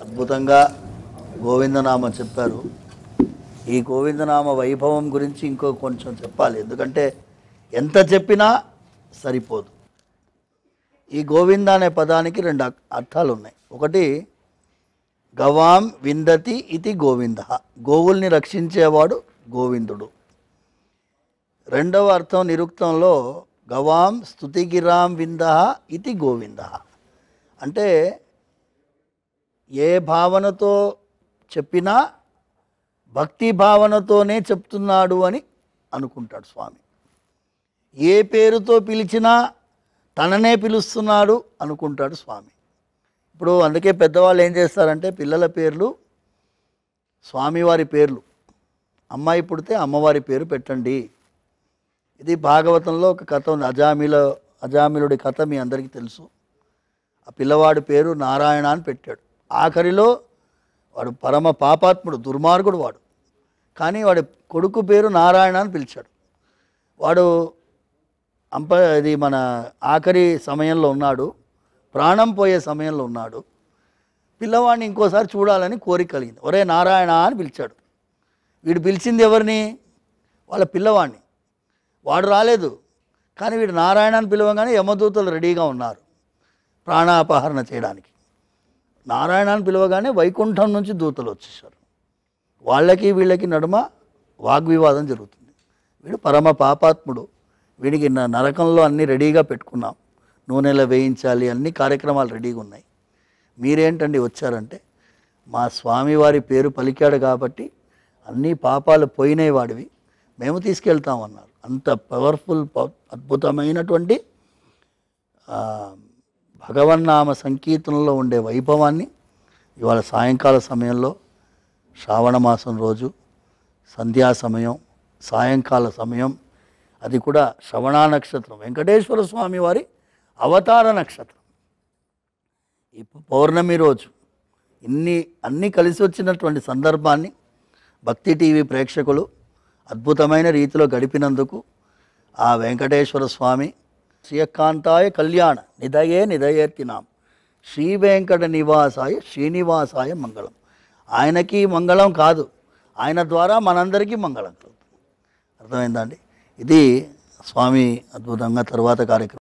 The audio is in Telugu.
అద్భుతంగా గోవిందనామ చెప్పారు. ఈ గోవిందనామ వైభవం గురించి ఇంకో కొంచెం చెప్పాలి, ఎందుకంటే ఎంత చెప్పినా సరిపోదు. ఈ గోవింద అనే పదానికి రెండు అర్థాలు ఉన్నాయి. ఒకటి గవాం విందతి ఇది గోవింద, గోవుల్ని రక్షించేవాడు గోవిందుడు. రెండవ అర్థం నిరుక్తంలో గవాం స్తుతిగిరాం వింద ఇది గోవింద, అంటే ఏ భావనతో చెప్పినా భక్తి భావనతోనే చెప్తున్నాడు అని అనుకుంటాడు స్వామి. ఏ పేరుతో పిలిచినా తననే పిలుస్తున్నాడు అనుకుంటాడు స్వామి. ఇప్పుడు అందుకే పెద్దవాళ్ళు ఏం చేస్తారంటే పిల్లల పేర్లు స్వామివారి పేర్లు, అమ్మాయి పుడితే అమ్మవారి పేరు పెట్టండి. ఇది భాగవతంలో ఒక కథ ఉంది, అజామిలుడి కథ మీ అందరికీ తెలుసు. ఆ పిల్లవాడి పేరు నారాయణ అని పెట్టాడు. ఆఖరిలో వాడు పరమ పాపాత్ముడు, దుర్మార్గుడు వాడు, కానీ వాడి కొడుకు పేరు నారాయణ అని పిలిచాడు. వాడు ఇది మన ఆఖరి సమయంలో ఉన్నాడు, ప్రాణం పోయే సమయంలో ఉన్నాడు. పిల్లవాడిని ఇంకోసారి చూడాలని కోరిక కలిగింది. ఒరే నారాయణ అని పిలిచాడు. వీడు పిలిచింది ఎవరిని? వాళ్ళ పిల్లవాడిని. వాడు రాలేదు, కానీ వీడు నారాయణ అని పిలవగానే యమదూతలు రెడీగా ఉన్నారు ప్రాణాపహరణ చేయడానికి. నారాయణ అని పిలవగానే వైకుంఠం నుంచి దూతలు వచ్చేసారు. వాళ్ళకి వీళ్ళకి నడుమ వాగ్వివాదం జరుగుతుంది. వీడు పరమ పాపాత్ముడు, వీడికి నరకంలో అన్నీ రెడీగా పెట్టుకున్నాం, నూనెలో వేయించాలి, అన్ని కార్యక్రమాలు రెడీగా ఉన్నాయి. మీరేంటండి వచ్చారంటే మా స్వామివారి పేరు పలికాడు కాబట్టి అన్ని పాపాలు పోయినాయి వాడివి, మేము తీసుకెళ్తామన్నారు. అంత పవర్ఫుల్ అద్భుతమైనటువంటి భగవన్నామ సంకీర్తనలో ఉండే వైభవాన్ని ఇవాళ సాయంకాల సమయంలో, శ్రావణ మాసం రోజు సంధ్యా సమయం, సాయంకాల సమయం, అది కూడా శ్రవణ నక్షత్రం, వెంకటేశ్వర స్వామి వారి అవతార నక్షత్రం, ఈ పౌర్ణమి రోజు అన్నీ కలిసి వచ్చినటువంటి సందర్భాన్ని భక్తి టీవీ ప్రేక్షకులు అద్భుతమైన రీతిలో గడిపినందుకు ఆ వెంకటేశ్వర స్వామి శ్రీయకాంతాయ కళ్యాణ నిధయే నిధయేర్తినాం శ్రీ వెంకట నివాసాయ శ్రీనివాసాయ మంగళం. ఆయనకి మంగళం కాదు, ఆయన ద్వారా మనందరికీ మంగళం కలుగుతుంది. అర్థమైందండి? ఇది స్వామి అద్భుతంగా తరువాత కార్యక్రమం.